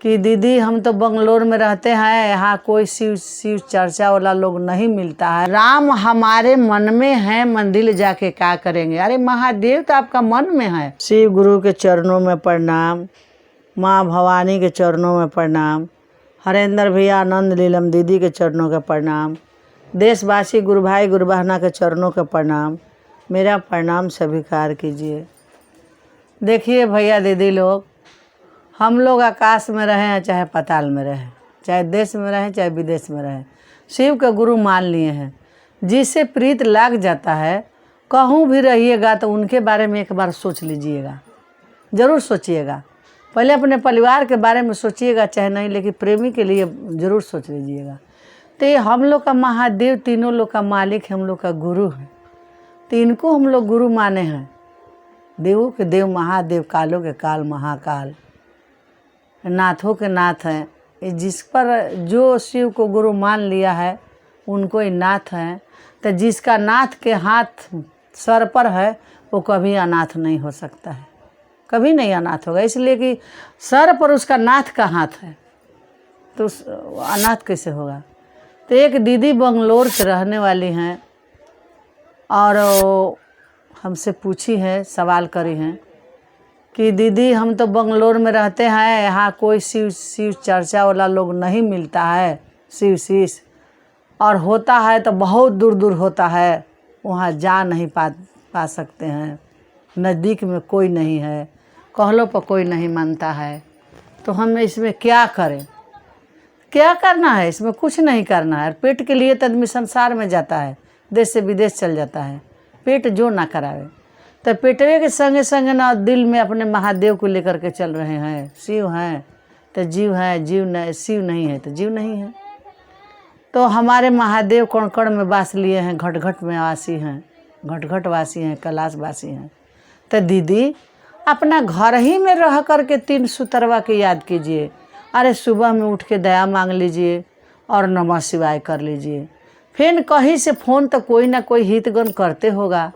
कि दीदी हम तो बंगलोर में रहते हैं, यहाँ कोई शिव शिव चर्चा वाला लोग नहीं मिलता है। राम हमारे मन में है, मंदिर जाके क्या करेंगे। अरे महादेव तो आपका मन में है। शिव गुरु के चरणों में प्रणाम, माँ भवानी के चरणों में प्रणाम, हरेंद्र भैया आनंद लीलम दीदी के चरणों का प्रणाम, देशवासी गुरु भाई गुरु बहना के चरणों का प्रणाम। मेरा प्रणाम स्वीकार कीजिए। देखिए भैया दीदी लोग, हम लोग आकाश में रहें चाहे पाताल में रहें, चाहे देश में रहें चाहे विदेश में रहें, शिव के गुरु मान लिए हैं। जिससे प्रीत लग जाता है, कहूँ भी रहिएगा तो उनके बारे में एक बार सोच लीजिएगा, ज़रूर सोचिएगा। पहले अपने परिवार के बारे में सोचिएगा चाहे नहीं, लेकिन प्रेमी के लिए ज़रूर सोच लीजिएगा। तो ये हम लोग का महादेव तीनों लोग का मालिक है, हम लोग का गुरु है, तो इनको हम लोग गुरु माने हैं। देवों के देव महादेव, कालों के काल महाकाल, नाथों के नाथ हैं। जिस पर जो शिव को गुरु मान लिया है उनको ही नाथ हैं। तो जिसका नाथ के हाथ सर पर है वो कभी अनाथ नहीं हो सकता है, कभी नहीं अनाथ होगा, इसलिए कि सर पर उसका नाथ का हाथ है, तो अनाथ कैसे होगा। तो एक दीदी बंगलोर के रहने वाली हैं और हमसे पूछी है, सवाल करी हैं कि दीदी हम तो बंगलोर में रहते हैं, यहाँ कोई शिव शिव चर्चा वाला लोग नहीं मिलता है, शिव शीश, और होता है तो बहुत दूर दूर होता है, वहाँ जा नहीं पा सकते हैं, नज़दीक में कोई नहीं है, कहलों पर कोई नहीं मानता है, तो हम इसमें क्या करें। क्या करना है, इसमें कुछ नहीं करना है। पेट के लिए तो आदमी संसार में जाता है, देश से विदेश चल जाता है, पेट जो ना करावे। तो पेटवे के संगे संगे ना दिल में अपने महादेव को लेकर के चल रहे हैं। शिव हैं तो जीव है, जीव नहीं, शिव नहीं है तो जीव नहीं है। तो हमारे महादेव कण कण में वास लिए हैं, घट घट में वासी हैं, घट घट वासी हैं, कैलाश वासी हैं। तो दीदी अपना घर ही में रह करके 3 सूत्रवा की याद कीजिए। अरे सुबह में उठ के दया मांग लीजिए और नमः शिवाय कर लीजिए। फिर कहीं से फ़ोन तो कोई ना कोई हितगण करते होगा,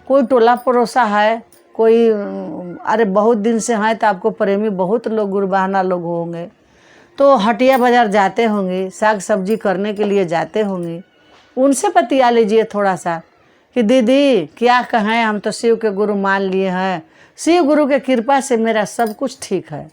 कोई टोला पड़ोसा है, कोई अरे बहुत दिन से हैं तो आपको प्रेमी बहुत लोग गुरु बहाना लोग होंगे, तो हटिया बाज़ार जाते होंगे, साग सब्जी करने के लिए जाते होंगे, उनसे बतिया लीजिए थोड़ा सा कि दीदी क्या कहें, हम तो शिव के गुरु मान लिए हैं, शिव गुरु के कृपा से मेरा सब कुछ ठीक है।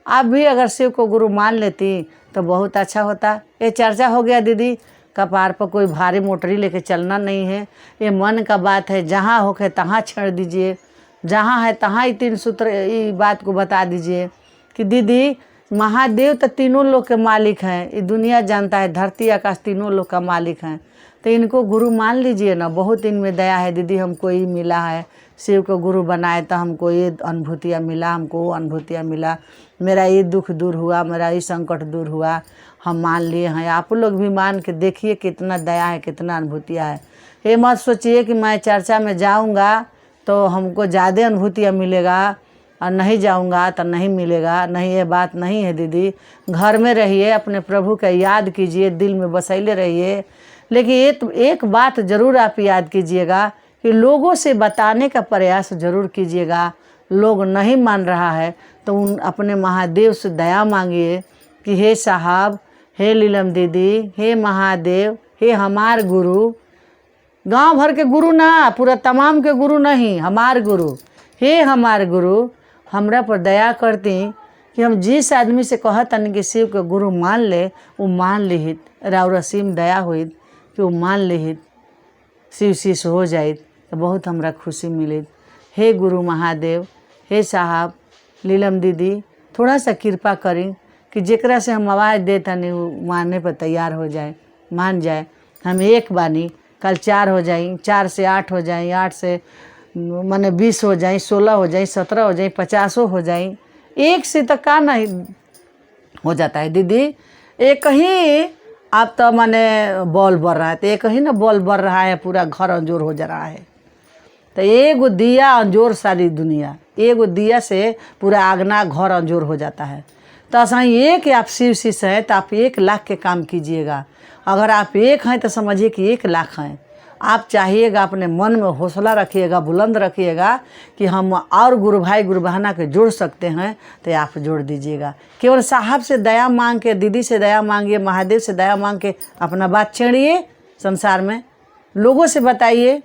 आप भी अगर शिव को गुरु मान लेती तो बहुत अच्छा होता। ये चर्चा हो गया दीदी, कपार पर कोई भारी मोटरी लेके चलना नहीं है, ये मन का बात है, जहाँ होके तहाँ छेड़ दीजिए, जहाँ है तहाँ ही 3 सूत्र ये बात को बता दीजिए कि दीदी महादेव तो तीनों लोग के मालिक हैं, ये दुनिया जानता है, धरती आकाश तीनों लोग का मालिक हैं, तो इनको गुरु मान लीजिए ना। बहुत इनमें दया है दीदी, हमको ये मिला है, शिव को गुरु बनाए तो हमको ये अनुभूतियाँ मिला, हमको वो अनुभूतियाँ मिला, मेरा ये दुख दूर हुआ, मेरा ये संकट दूर हुआ, हम मान लिए हैं। आप लोग भी मान के देखिए कितना दया है, कितना अनुभूतियाँ है। ये मत सोचिए कि मैं चर्चा में जाऊंगा तो हमको ज़्यादा अनुभूतियाँ मिलेगा और नहीं जाऊंगा तो नहीं मिलेगा, नहीं, ये बात नहीं है दीदी। घर में रहिए, अपने प्रभु का याद कीजिए, दिल में बसैले रहिए, लेकिन एक बात ज़रूर आप याद कीजिएगा कि लोगों से बताने का प्रयास ज़रूर कीजिएगा। लोग नहीं मान रहा है तो अपने महादेव से दया मांगिए कि हे साहब, हे लीलम दीदी, हे महादेव, हे हमार गुरु, गांव भर के गुरु ना, पूरा तमाम के गुरु नहीं, हमार गुरु, हे हमार गुरु, हमरा पर दया करती कि हम जिस आदमी से कहतन कि शिव के गुरु मान ले, वो मान लिहित, राउर असीम दया हुई कि वो मान लिहित, शिव शिष्य हो जाइत तो बहुत हमरा खुशी मिलित। हे गुरु महादेव, हे साहब लीलम दीदी, थोड़ा सा कृपा करी कि जेकरा से हम आवाज़ देतनी वो मानने पर तैयार हो जाए, मान जाए। हम एक बानी, कल 4 हो जाए, 4 से 8 हो जाए, 8 से माने 20 हो जाए, 16 हो जाए, 17 हो जाए, 50 हो जाए, एक से तक का नहीं हो जाता है दीदी। एक ही आप तो माने बॉल बढ़ रहा है, तो एक ही ना बॉल बढ़ रहा है, पूरा घर अंजोर हो जा रहा है। तो एगो दिया अंजोर सारी दुनिया, एगो दिया से पूरा आगना घर अंजोर हो जाता है। तो ऐसा एक आप शिव शिष्य है तो आप 1 लाख के काम कीजिएगा। अगर आप 1 हैं तो समझिए कि 1 लाख हैं। आप चाहिएगा, अपने मन में हौसला रखिएगा, बुलंद रखिएगा कि हम और गुरु भाई गुरु बहना के जोड़ सकते हैं, तो आप जोड़ दीजिएगा। केवल साहब से दया मांग के, दीदी से दया मांगिए, महादेव से दया मांग के अपना बात छेड़िए संसार में। लोगों से बताइए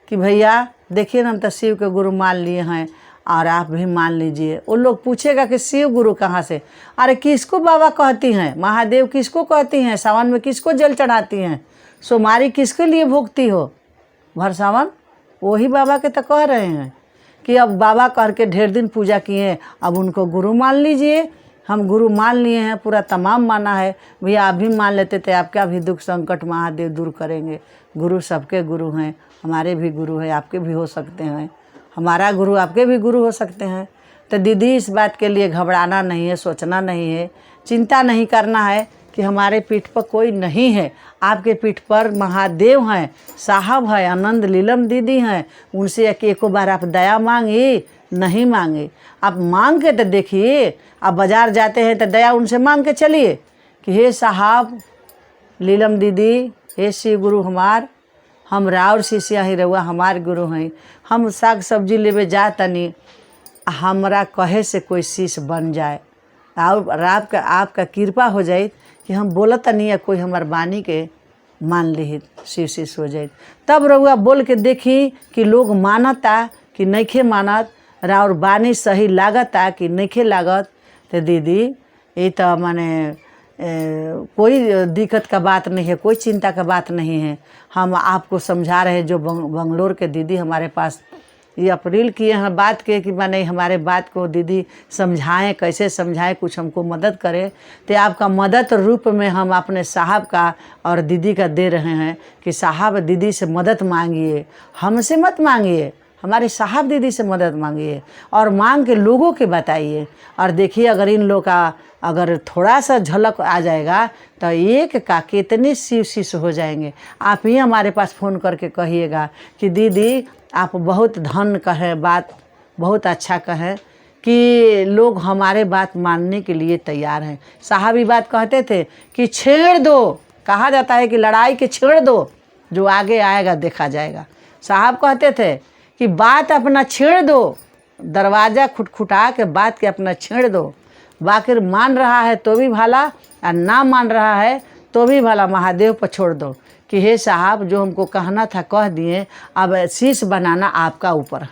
कि भैया देखिए ना, हम तो शिव के गुरु मान लिए हैं और आप भी मान लीजिए। वो लोग पूछेगा कि शिव गुरु कहाँ से? अरे किसको बाबा कहती हैं? महादेव किसको कहती हैं? सावन में किसको जल चढ़ाती हैं? सोमवारी किसके लिए भोगती हो भर सावन? वही बाबा के तो कह रहे हैं कि अब बाबा करके ढेर दिन पूजा किए, अब उनको गुरु मान लीजिए। हम गुरु मान लिए हैं, पूरा तमाम माना है। भैया आप भी मान लेते थे, आपका भी दुख संकट महादेव दूर करेंगे। गुरु सबके गुरु हैं, हमारे भी गुरु हैं, आपके भी हो सकते हैं। हमारा गुरु आपके भी गुरु हो सकते हैं। तो दीदी इस बात के लिए घबराना नहीं है, सोचना नहीं है, चिंता नहीं करना है कि हमारे पीठ पर कोई नहीं है। आपके पीठ पर महादेव हैं, साहब है, आनंद लीलम दीदी हैं। उनसे एको बार आप दया मांगी? नहीं मांगे। आप मांग के तो देखिए। आप बाज़ार जाते हैं तो दया उनसे मांग के चलिए कि हे साहब, लीलम दीदी, हे शिव गुरु हमार, हम राउर शिष्या ही रहुआ हमार गुरु हैं। हम साग सब्जी लेवे जा तनी, हमरा कहे से कोई शिष्य बन जाए और आपका कृपा हो जाए कि हम बोलत नहीं है, कोई हमार बानी के मान ली शिव शिष्य हो जाए। तब रहुआ बोल के देखी कि लोग मानता कि नइखे मानत, राउर बानी सही लागता कि नइखे लागत। तो दीदी ये तो माने कोई दिक्कत का बात नहीं है, कोई चिंता का बात नहीं है। हम आपको समझा रहे हैं। जो बंगलोर के दीदी हमारे पास ये अपील किए हैं बात के कि माने हमारे बात को दीदी समझाएं, कैसे समझाएं, कुछ हमको मदद करें। तो आपका मदद रूप में हम अपने साहब का और दीदी का दे रहे हैं कि साहब दीदी से मदद मांगिए, हमसे मत मांगिए, हमारे साहब दीदी से मदद मांगिए और मांग के लोगों के बताइए। और देखिए अगर इन लोग का अगर थोड़ा सा झलक आ जाएगा तो एक का कितने शिव शिष्य हो जाएंगे। आप ही हमारे पास फ़ोन करके कहिएगा कि दीदी आप बहुत धन कहें, बात बहुत अच्छा कहें कि लोग हमारे बात मानने के लिए तैयार हैं। साहब ही बात कहते थे कि छेड़ दो, कहा जाता है कि लड़ाई के छेड़ दो, जो आगे आएगा देखा जाएगा। साहब कहते थे कि बात अपना छेड़ दो, दरवाज़ा खुटखुटा के बात के अपना छेड़ दो। बाकी मान रहा है तो भी भला और ना मान रहा है तो भी भला, महादेव पर छोड़ दो कि हे साहब जो हमको कहना था कह दिए, अब शीश बनाना आपका ऊपर है।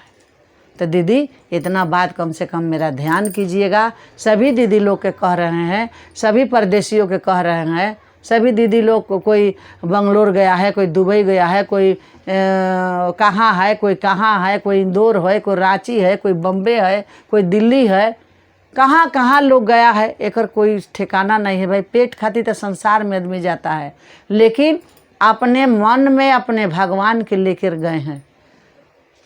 तो दीदी इतना बात कम से कम मेरा ध्यान कीजिएगा। सभी दीदी लोग के कह रहे हैं, सभी परदेशियों के कह रहे हैं, सभी दीदी लोग को, कोई बंगलोर गया है, कोई दुबई गया है, कोई कहाँ है, कोई कहाँ है, कोई इंदौर है, कोई रांची है, कोई बम्बे है, कोई दिल्ली है, कहाँ कहाँ लोग गया है, एकर कोई ठिकाना नहीं है। भाई पेट खातिर तो संसार में आदमी जाता है, लेकिन अपने मन में अपने भगवान के लेकर गए हैं।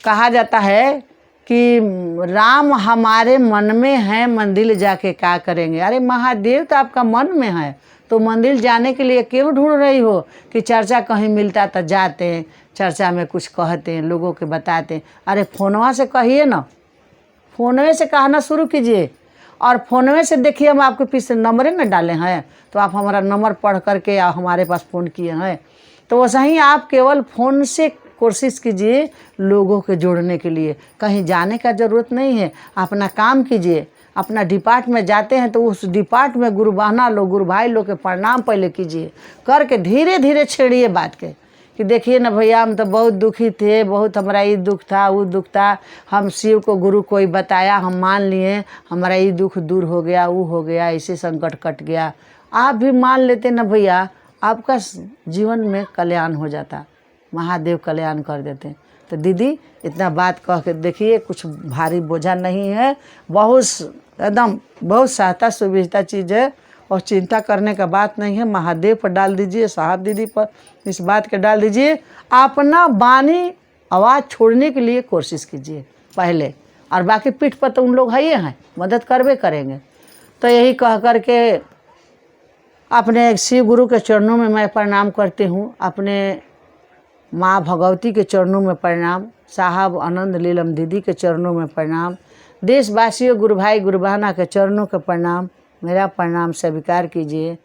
कहा जाता है कि राम हमारे मन में है, मंदिर जाके क्या करेंगे? अरे महादेव तो आपका मन में है, तो मंदिर जाने के लिए क्यों ढूंढ रही हो कि चर्चा कहीं मिलता तो जाते हैं, चर्चा में कुछ कहते हैं, लोगों के बताते हैं। अरे फ़ोनवा से कहिए ना, फ़ोनवे से कहना शुरू कीजिए। और फ़ोनवे से देखिए, हम आपके पीछे नंबर में डाले हैं, तो आप हमारा नंबर पढ़ करके हमारे पास फ़ोन किए हैं। तो वैसा ही आप केवल फ़ोन से कोशिश कीजिए लोगों के जोड़ने के लिए। कहीं जाने का ज़रूरत नहीं है, अपना काम कीजिए। अपना डिपार्ट में जाते हैं तो उस डिपार्ट में गुरु बहना लोग, गुरु भाई लोग के प्रणाम पहले कीजिए, करके धीरे धीरे छेड़िए बात के कि देखिए ना भैया, हम तो बहुत दुखी थे, बहुत हमारा ये दुख था, वो दुख था, हम शिव को गुरु कोई बताया, हम मान लिए, हमारा ये दुख दूर हो गया, वो हो गया, ऐसे संकट कट गया। आप भी मान लेते ना भैया, आपका जीवन में कल्याण हो जाता, महादेव कल्याण कर देते। तो दीदी इतना बात कह के देखिए, कुछ भारी बोझा नहीं है, बहुत एकदम बहुत सहायता सुविधा चीज़ है और चिंता करने का बात नहीं है। महादेव पर डाल दीजिए, साहब दीदी पर इस बात के डाल दीजिए। अपना बानी आवाज़ छोड़ने के लिए कोशिश कीजिए पहले, और बाकी पीठ पर तो उन लोग है ही हैं, मदद करवे करेंगे। तो यही कह कर के अपने शिव गुरु के चरणों में मैं प्रणाम करती हूँ, अपने माँ भगवती के चरणों में प्रणाम, साहब आनंद लीलम दीदी के चरणों में प्रणाम, देशवासियों गुरु भाई गुरु बहना के चरणों के प्रणाम। मेरा प्रणाम स्वीकार कीजिए।